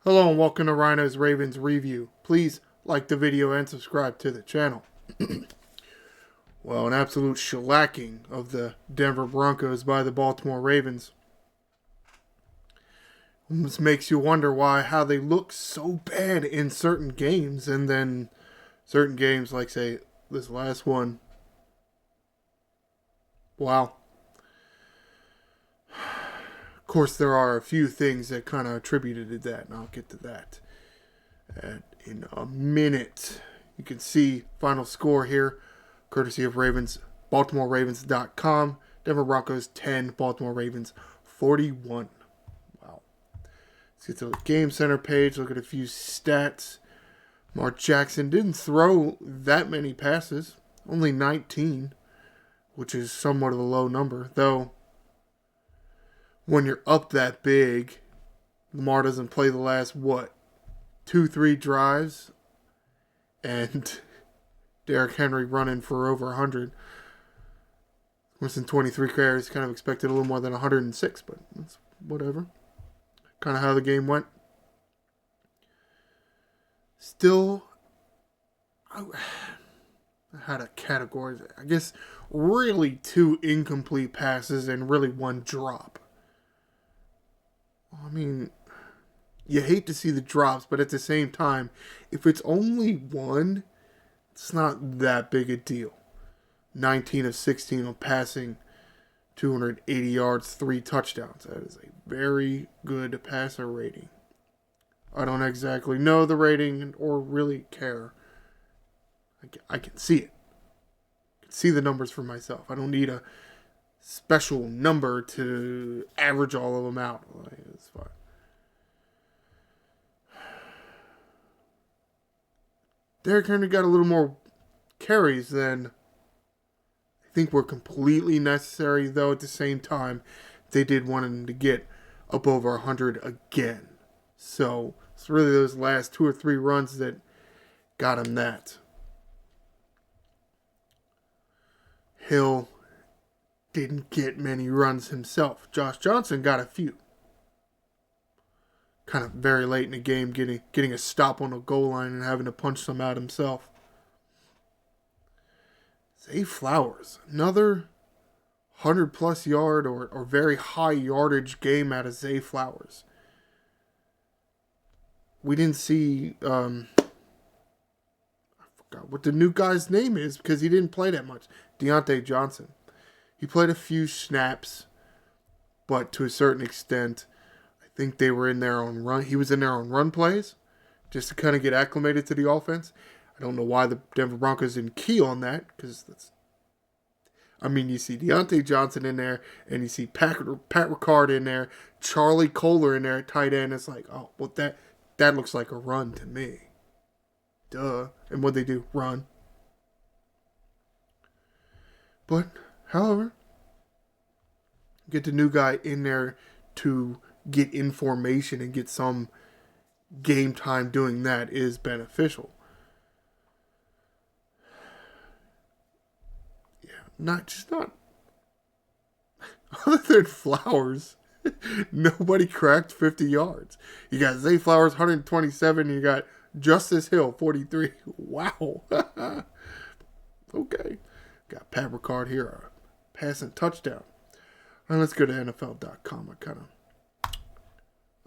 Hello and welcome to Ryno's Ravens Review. Please like the video and subscribe to the channel. Well, an absolute shellacking of the Denver Broncos by the Baltimore Ravens. Almost makes you wonder how they look so bad in certain games, and then certain games like, say, this last one. Wow. Of course, there are a few things that kind of attributed to that, and I'll get to that in a minute. You can see final score here, courtesy of BaltimoreRavens.com. Denver Broncos 10, Baltimore Ravens 41. Wow. Let's get to the Game Center page, look at a few stats. Mark Jackson didn't throw that many passes, only 19, which is somewhat of a low number, though. When you're up that big, Lamar doesn't play the last, 2-3 drives, and Derrick Henry running for over 100. Within 23 carries, kind of expected a little more than 106, but that's whatever. Kind of how the game went. Still, I had a category, I guess, really 2 incomplete passes and really 1 drop. I mean, you hate to see the drops, but at the same time, if it's only 1, it's not that big a deal. 19 of 16 on passing, 280 yards, 3 touchdowns. That is a very good passer rating. I don't exactly know the rating or really care. I can see it. I can see the numbers for myself. I don't need a special number to average all of them out. It's fine. Derrick Henry got a little more carries than I think were completely necessary, though at the same time, they did want him to get up over 100 again. So it's really those last 2 or 3 runs that got him that. Hill didn't get many runs himself. Josh Johnson got a few. Kind of very late in the game, getting a stop on the goal line and having to punch some out himself. Zay Flowers, another 100-plus yard or very high yardage game out of Zay Flowers. We didn't see, I forgot what the new guy's name is because he didn't play that much. Deontay Johnson. He played a few snaps, but to a certain extent, I think they were in there on run. He was in there on run plays, just to kind of get acclimated to the offense. I don't know why the Denver Broncos didn't key on that, because you see Deontay Johnson in there, and you see Pat Ricard in there, Charlie Kohler in there at tight end. It's like, oh, well, that looks like a run to me. Duh. And what they do? Run. But, however, get the new guy in there to get information and get some game time doing that is beneficial. Yeah, not other than Flowers, nobody cracked 50 yards. You got Zay Flowers 127, you got Justice Hill 43. Wow. Okay. Got Pat Ricard here, a passing touchdown. All right, let's go to NFL.com.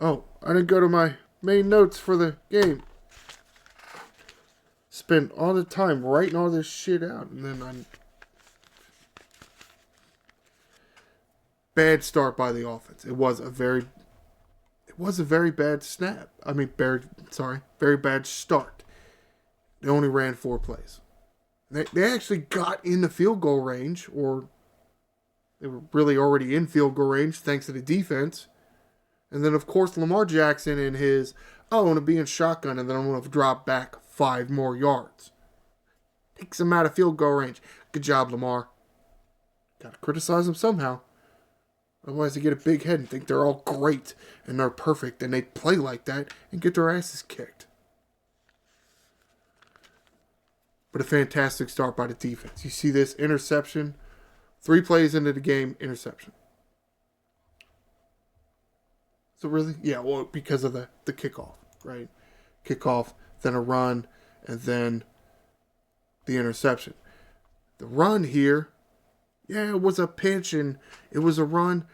I didn't go to my main notes for the game. Spent all the time writing all this shit out, and then bad start by the offense. It was a very bad snap. Very bad start. They only ran 4 plays. They actually got in the field goal range, or they were really already in field goal range thanks to the defense. And then, of course, Lamar Jackson and his, I want to be in shotgun, and then I'm going to drop back 5 more yards. Takes him out of field goal range. Good job, Lamar. Got to criticize him somehow. Otherwise, they get a big head and think they're all great and they're perfect, and they play like that and get their asses kicked. But a fantastic start by the defense. You see this interception, 3 plays into the game, interception. So really, yeah, well, because of the kickoff. right? Kickoff, then a run, and then the interception. The run here, yeah, it was a pitch and it was a run.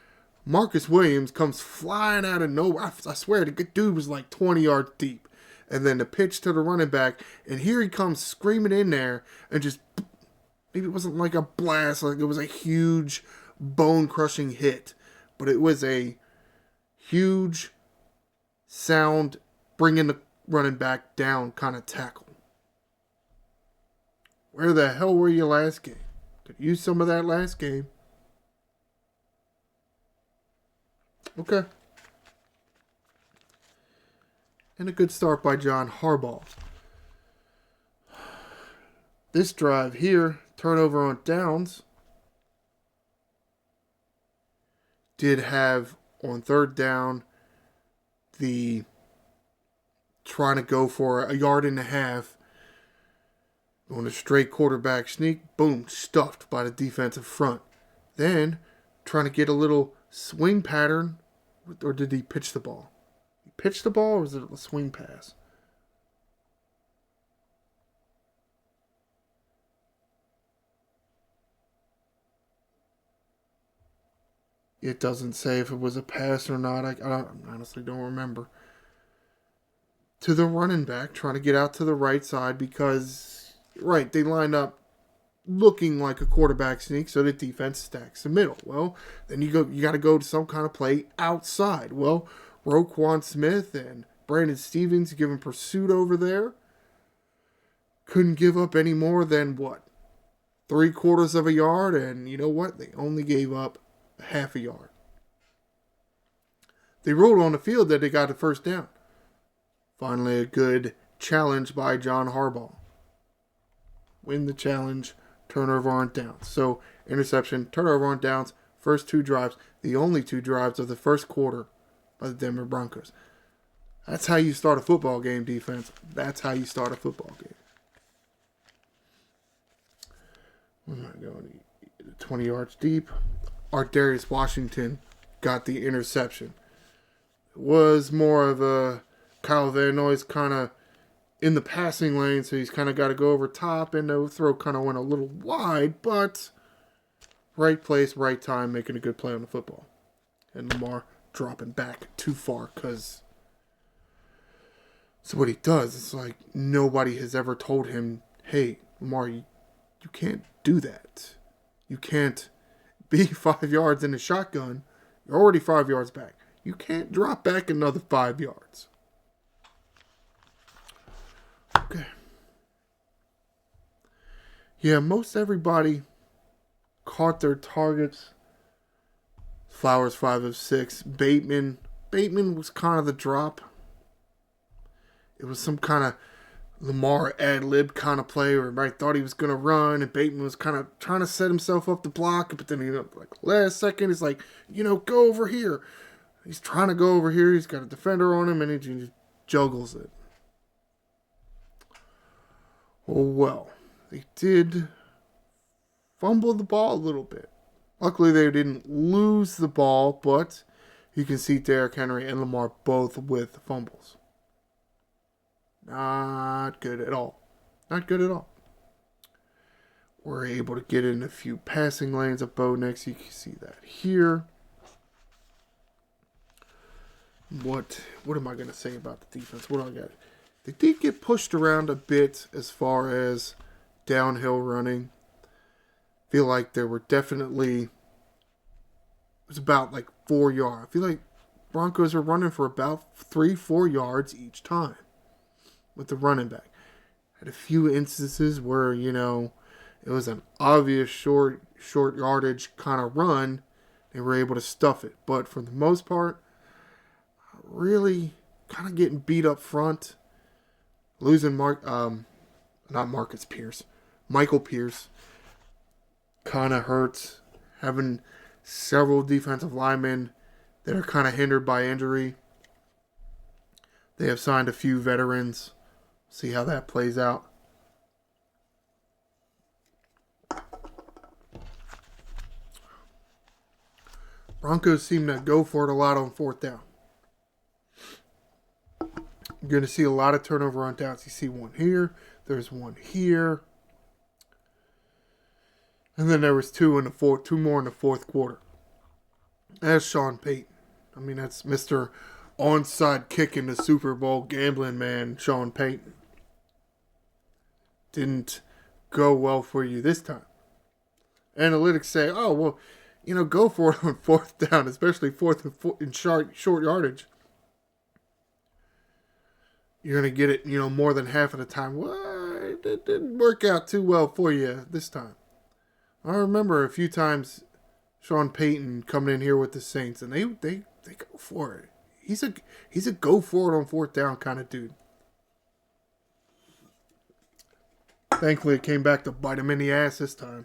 Marcus Williams comes flying out of nowhere. I swear, the dude was like 20 yards deep. And then the pitch to the running back, and here he comes screaming in there and just, maybe it wasn't like a blast, like it was a huge bone-crushing hit. But it was a huge sound, bringing the running back down kind of tackle. Where the hell were you last game? Could use some of that last game. Okay. And a good start by John Harbaugh. This drive here, turnover on downs, did have on third down the trying to go for a yard and a half on a straight quarterback sneak. Boom, stuffed by the defensive front. Then trying to get a little swing pattern, or did he pitch the ball? He pitched the ball, or was it a swing pass? It doesn't say if it was a pass or not. I honestly don't remember. To the running back, trying to get out to the right side because, right, they line up looking like a quarterback sneak, so the defense stacks the middle. Well, then you got to go to some kind of play outside. Well, Roquan Smith and Brandon Stevens given pursuit over there. Couldn't give up any more than, what, 3/4 of a yard, and you know what? They only gave up half a yard. They rolled on the field that they got the first down. Finally, a good challenge by John Harbaugh. Win the challenge, turnover on downs. So, interception, turnover on downs, first two drives, the only two drives of the first quarter by the Denver Broncos. That's how you start a football game, defense. That's how you start a football game. We're not going 20 yards deep. Darius Washington got the interception. It was more of a Kyle Van Noy's kind of in the passing lane, so he's kind of got to go over top, and the throw kind of went a little wide, but right place, right time, making a good play on the football. And Lamar dropping back too far, because so what he does, it's like nobody has ever told him, hey, Lamar, you can't do that. You can't be 5 yards in the shotgun. You're already 5 yards back. You can't drop back another 5 yards. Okay. Yeah, most everybody caught their targets. Flowers 5 of 6. Bateman was kind of the drop. It was some kind of Lamar ad-lib kind of play where everybody thought he was going to run, and Bateman was kind of trying to set himself up to block, but then last second, he's like, go over here. He's trying to go over here. He's got a defender on him, and he just juggles it. Oh, well, they did fumble the ball a little bit. Luckily, they didn't lose the ball, but you can see Derrick Henry and Lamar both with fumbles. Not good at all. Not good at all. We're able to get in a few passing lanes of Bo Nix. You can see that here. What am I going to say about the defense? What do I got? They did get pushed around a bit as far as downhill running. Feel like there were definitely, it was about 4 yards. I feel like Broncos are running for about 3-4 yards each time with the running back. Had a few instances where, it was an obvious short yardage kind of run. They were able to stuff it. But for the most part, really kind of getting beat up front. Losing Michael Pierce kind of hurts. Having several defensive linemen that are kind of hindered by injury. They have signed a few veterans. See how that plays out. Broncos seem to go for it a lot on fourth down. You're going to see a lot of turnover on downs. You see one here. There's one here. And then there was two more in the fourth quarter. That's Sean Payton. I mean, that's Mr. Onside kick in the Super Bowl gambling man, Sean Payton. Didn't go well for you this time. Analytics say, oh, well, go for it on fourth down, especially fourth in short yardage. You're going to get it, more than half of the time. Well, it didn't work out too well for you this time. I remember a few times Sean Payton coming in here with the Saints, and they go for it. He's a go for it on fourth down kind of dude. Thankfully, it came back to bite him in the ass this time.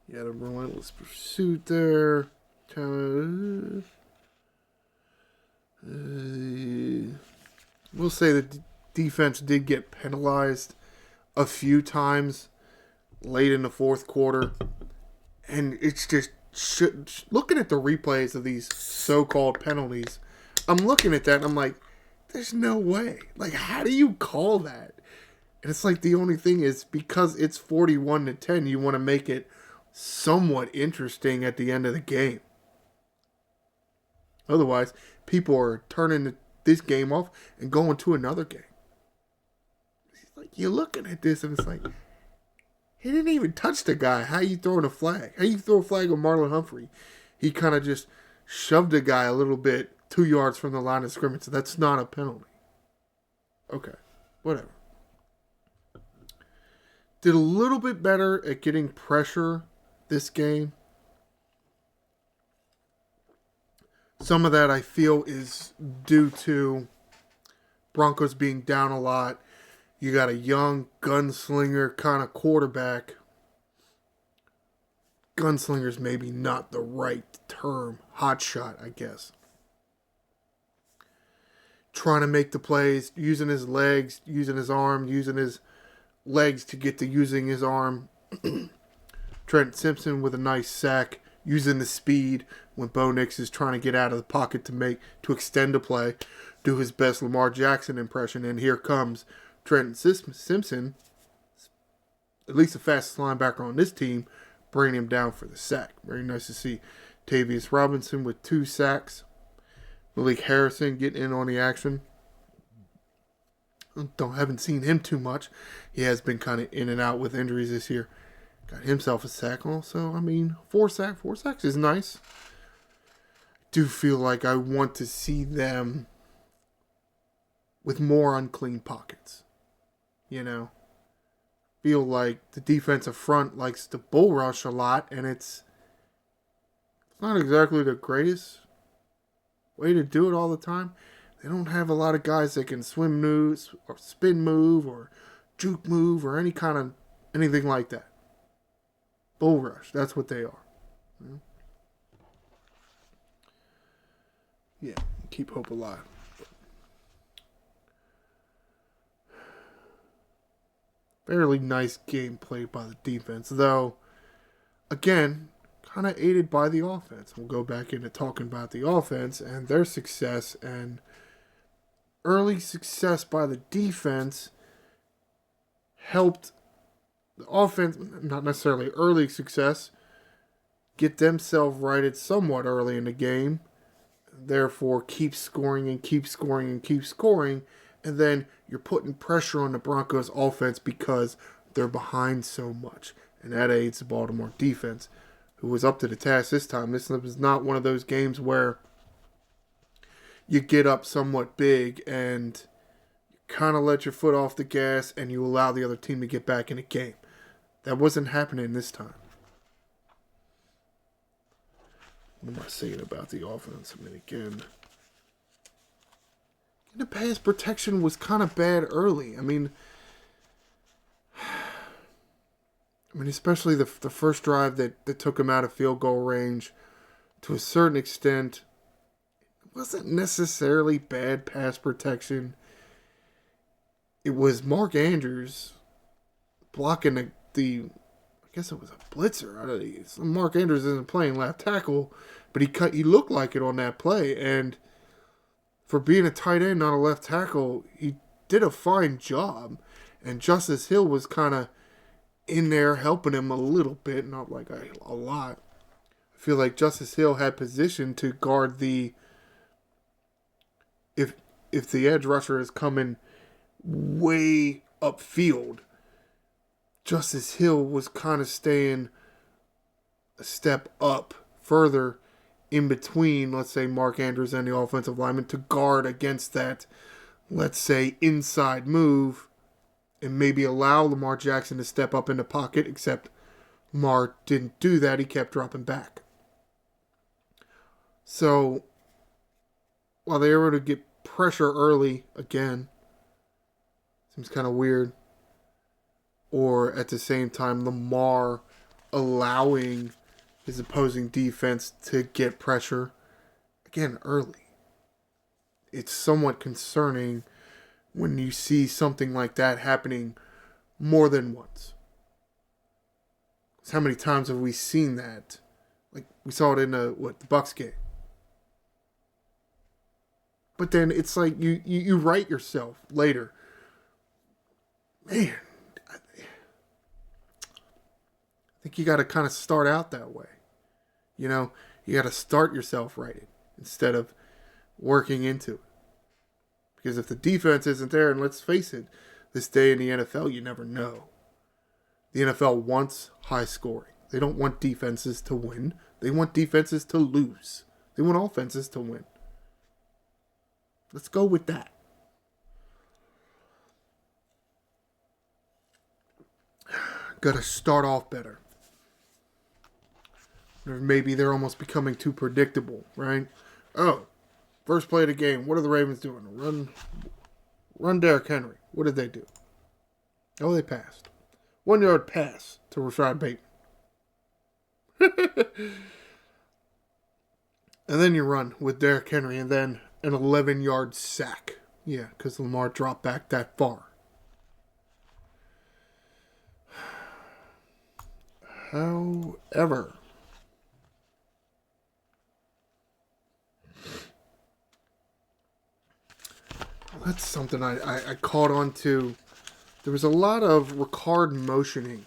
Yeah, the relentless pursuit there. We'll say the defense did get penalized a few times late in the fourth quarter. And it's just looking at the replays of these so-called penalties, I'm looking at that and I'm like, there's no way. Like, how do you call that? And it's like the only thing is because it's 41-10, you want to make it somewhat interesting at the end of the game. Otherwise, people are turning this game off and going to another game. It's like you're looking at this and it's like, he didn't even touch the guy. How you throwing a flag? How you throw a flag on Marlon Humphrey? He kind of just shoved the guy a little bit 2 yards from the line of scrimmage. So that's not a penalty. Okay, whatever. Did a little bit better at getting pressure this game. Some of that I feel is due to Broncos being down a lot. You got a young gunslinger kind of quarterback. Gunslinger's maybe not the right term. Hotshot, I guess. Trying to make the plays, using his legs, using his arm, using his legs to get to using his arm. Trent Simpson with a nice sack, using the speed when Bo Nix is trying to get out of the pocket to extend a play, do his best Lamar Jackson impression, and here comes Trent Simpson, at least the fastest linebacker on this team, bringing him down for the sack. Very nice to see Tavius Robinson with 2 sacks. Malik Harrison getting in on the action. Haven't seen him too much. He has been kind of in and out with injuries this year. Got himself a sack also. 4 sacks is nice. Do feel like I want to see them with more unclean pockets. Feel like the defensive front likes to bull rush a lot, and it's not exactly the greatest way to do it all the time. They don't have a lot of guys that can swim moves or spin move or juke move or anything like that. Bull rush, that's what they are. Yeah, keep hope alive. Fairly nice game played by the defense, though, again, kind of aided by the offense. We'll go back into talking about the offense and their success, and early success by the defense helped the offense, not necessarily early success, get themselves righted somewhat early in the game, therefore keep scoring and keep scoring and keep scoring, and then you're putting pressure on the Broncos offense because they're behind so much. And that aids the Baltimore defense, who was up to the task this time. This was not one of those games where you get up somewhat big and you kind of let your foot off the gas and you allow the other team to get back in the game. That wasn't happening this time. What am I saying about the offense? Again, the pass protection was kind of bad early. Especially the first drive that took him out of field goal range. To a certain extent, it wasn't necessarily bad pass protection. It was Mark Andrews blocking I guess it was a blitzer. Mark Andrews isn't playing left tackle, but he looked like it on that play. And for being a tight end, not a left tackle, he did a fine job. And Justice Hill was kind of in there helping him a little bit, not like a lot. I feel like Justice Hill had position to guard the if the edge rusher is coming way upfield, Justice Hill was kind of staying a step up further in between, let's say, Mark Andrews and the offensive lineman to guard against that, let's say, inside move and maybe allow Lamar Jackson to step up in the pocket, except Lamar didn't do that. He kept dropping back. So, while they were able to get pressure early, again, seems kind of weird. Or at the same time, Lamar allowing his opposing defense to get pressure, again, early. It's somewhat concerning when you see something like that happening more than once. How many times have we seen that? Like, we saw it in the Bucs game. But then it's like you write yourself later. Man, I think you got to kind of start out that way. You know, you got to start yourself writing instead of working into it. Because if the defense isn't there, and let's face it, this day in the NFL, you never know. The NFL wants high scoring. They don't want defenses to win. They want defenses to lose. They want offenses to win. Let's go with that. Got to start off better. Or maybe they're almost becoming too predictable, right? Oh, first play of the game. What are the Ravens doing? Run Derrick Henry. What did they do? Oh, they passed. 1 yard pass to Rashad Bateman. And then you run with Derrick Henry and then an 11-yard sack. Yeah, because Lamar dropped back that far. However, that's something I caught on to. There was a lot of Ricard motioning,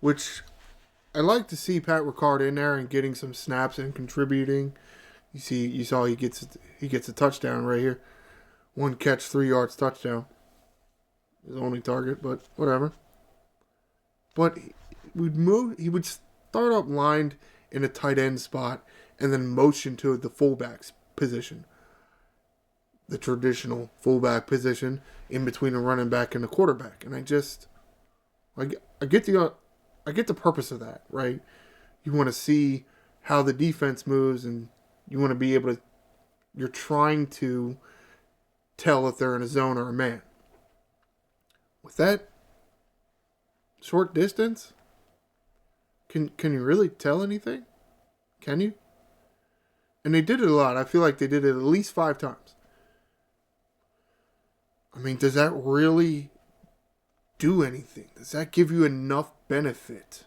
which I like to see Pat Ricard in there and getting some snaps and contributing. You saw he gets a touchdown right here. 1 catch, 3 yards touchdown. His only target, but whatever. But he would start up lined in a tight end spot and then motion to the fullback's position. The traditional fullback position in between a running back and a quarterback. And I get the purpose of that, right? You want to see how the defense moves and you want to be able to, you're trying to tell if they're in a zone or a man. With that short distance, can you really tell anything? Can you? And they did it a lot. I feel like they did it at least 5 times. I mean, does that really do anything? Does that give you enough benefit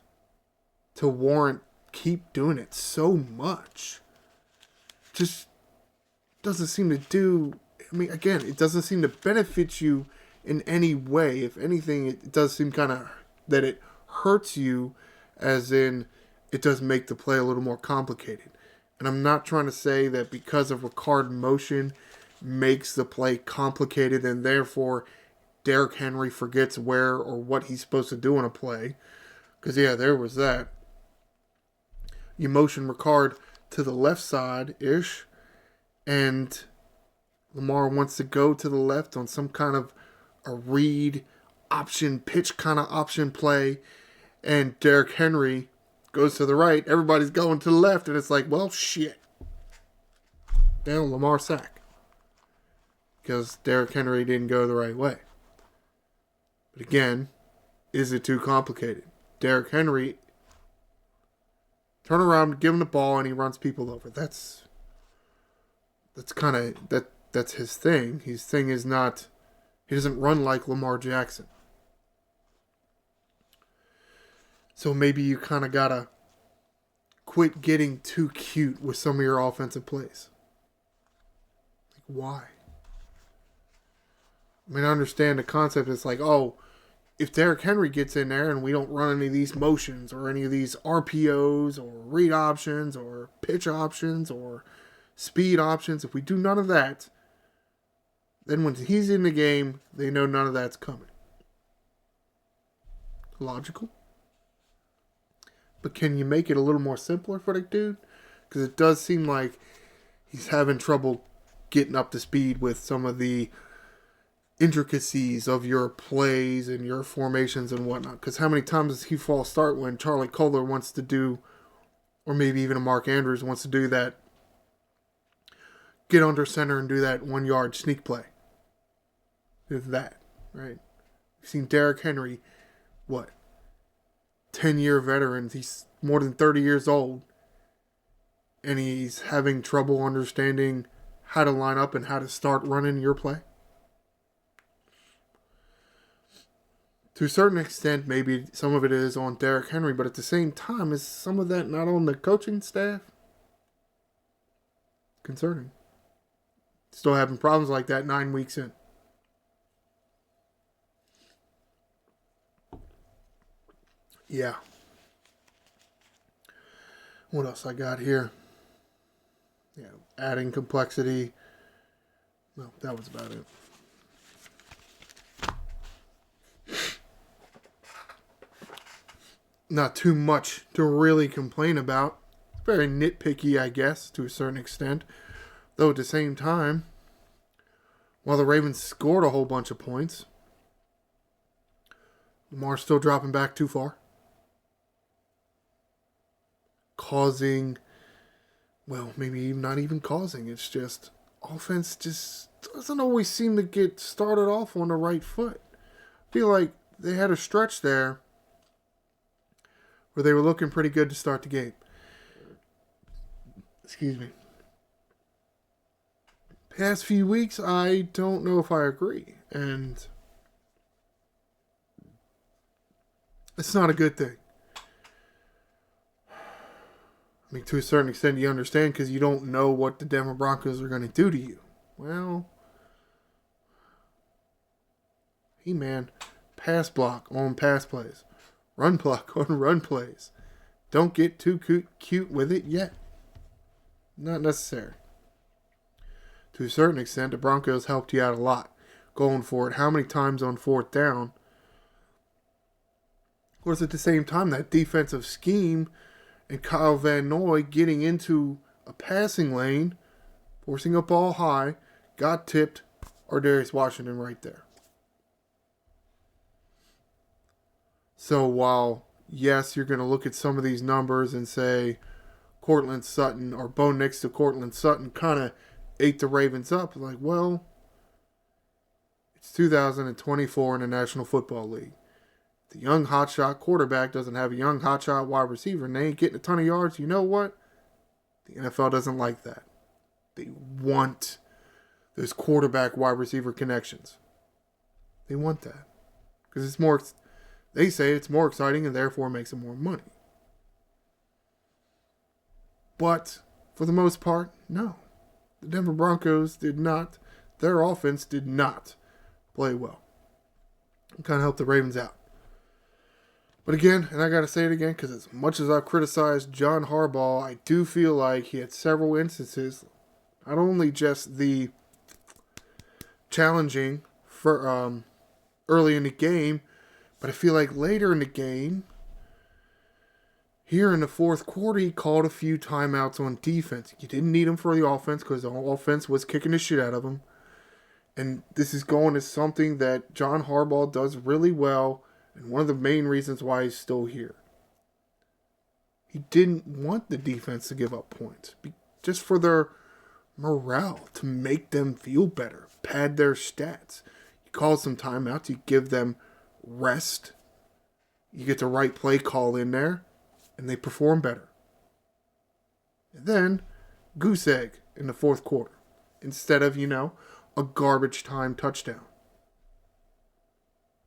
to warrant keep doing it so much? Just doesn't seem to do... I mean, again, it doesn't seem to benefit you in any way. If anything, it does seem kind of that it hurts you, as in it does make the play a little more complicated. And I'm not trying to say that because of Ricard motion makes the play complicated and therefore Derrick Henry forgets where or what he's supposed to do in a play. Because, yeah, there was that. You motion Ricard to the left side-ish, and Lamar wants to go to the left on some kind of a read option, pitch kind of option play, and Derrick Henry goes to the right. Everybody's going to the left, and it's like, well, shit. Damn, Lamar sack. Because Derrick Henry didn't go the right way. But again, is it too complicated? Derrick Henry, turn around, give him the ball, and he runs people over. That's kind of, that's his thing. His thing is not, he doesn't run like Lamar Jackson. So maybe you kind of got to quit getting too cute with some of your offensive plays. Like, why? I mean, I understand the concept. It's like, oh, if Derrick Henry gets in there and we don't run any of these motions or any of these RPOs or read options or pitch options or speed options, if we do none of that, then when he's in the game, they know none of that's coming. Logical. But can you make it a little more simpler for the dude? Because it does seem like he's having trouble getting up to speed with some of the intricacies of your plays and your formations and whatnot. Because how many times does he false start when Charlie Kohler wants to do, or maybe even a Mark Andrews wants to do that, get under center and do that 1 yard sneak play? It's that, right? We've seen Derrick Henry, 10-year veteran. He's more than 30 years old. And he's having trouble understanding how to line up and how to start running your play. To a certain extent, maybe some of it is on Derrick Henry, but at the same time, is some of that not on the coaching staff? Concerning. Still having problems like that 9 weeks in. Yeah. What else I got here? Yeah, adding complexity. No, that was about it. Not too much to really complain about. Very nitpicky, I guess, to a certain extent. Though at the same time, while the Ravens scored a whole bunch of points, Lamar's still dropping back too far. Causing, well, maybe not even causing. It's just, offense just doesn't always seem to get started off on the right foot. I feel like they had a stretch there where they were looking pretty good to start the game. Excuse me. Past few weeks, I don't know if I agree. And it's not a good thing. I mean, to a certain extent, you understand because you don't know what the Denver Broncos are going to do to you. Well, hey man, pass block on pass plays. Run block on run plays. Don't get too cute with it yet. Not necessary. To a certain extent, the Broncos helped you out a lot going for it. How many times on fourth down? Of course, at the same time, that defensive scheme and Kyle Van Noy getting into a passing lane, forcing a ball high, got tipped, or Darius Washington right there. So while, yes, you're going to look at some of these numbers and say Courtland Sutton or Bo Nix to Courtland Sutton kind of ate the Ravens up, like, well, it's 2024 in the National Football League. The young hotshot quarterback doesn't have a young hotshot wide receiver and they ain't getting a ton of yards. You know what? The NFL doesn't like that. They want those quarterback wide receiver connections. They want that. Because it's more, they say it's more exciting and therefore makes them more money. But for the most part, no. The Denver Broncos did not, their offense did not play well. It kind of helped the Ravens out. But again, and I got to say it again, because as much as I've criticized John Harbaugh, I do feel like he had several instances, not only just the challenging for early in the game, but I feel like later in the game, here in the fourth quarter, he called a few timeouts on defense. You didn't need him for the offense because the offense was kicking the shit out of him. And this is going to something that John Harbaugh does really well. And one of the main reasons why he's still here. He didn't want the defense to give up points. Just for their morale, to make them feel better. Pad their stats. You call some timeouts. You give them rest. You get the right play call in there. And they perform better. And then, goose egg in the fourth quarter. Instead of, a garbage time touchdown.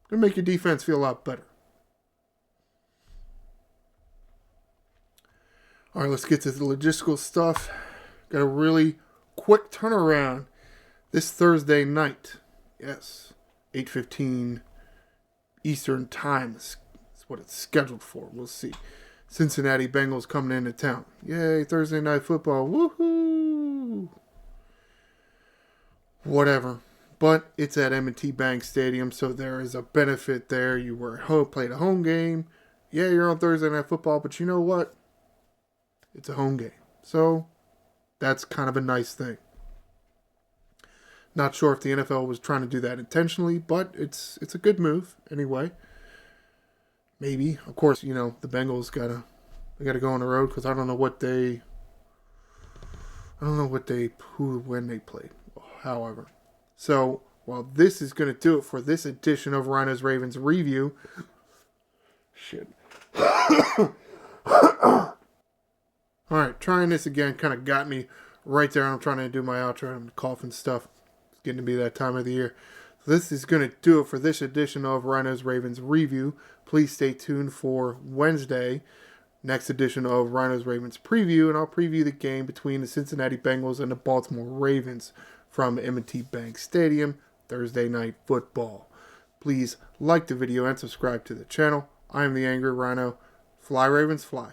It'll make your defense feel a lot better. All right, let's get to the logistical stuff. Got a really quick turnaround this Thursday night. Yes, 8:15 Eastern Time is what it's scheduled for. We'll see. Cincinnati Bengals coming into town. Yay, Thursday night football. Woohoo! Whatever. But it's at M&T Bank Stadium, so there is a benefit there. You were at home, played a home game. Yeah, you're on Thursday night football, but you know what? It's a home game. So that's kind of a nice thing. Not sure if the NFL was trying to do that intentionally, but it's a good move anyway. Maybe, of course, the Bengals gotta go on the road because I don't know when they played. However, so while this is gonna do it for this edition of Ryno's Ravens review. Shit. All right, trying this again kind of got me right there. I'm trying to do my outro. I'm coughing stuff. It's getting to be that time of the year. So this is going to do it for this edition of Ryno's Ravens review. Please stay tuned for Wednesday, next edition of Ryno's Ravens preview, and I'll preview the game between the Cincinnati Bengals and the Baltimore Ravens from M&T Bank Stadium, Thursday Night Football. Please like the video and subscribe to the channel. I am the Angry Ryno. Fly Ravens, fly.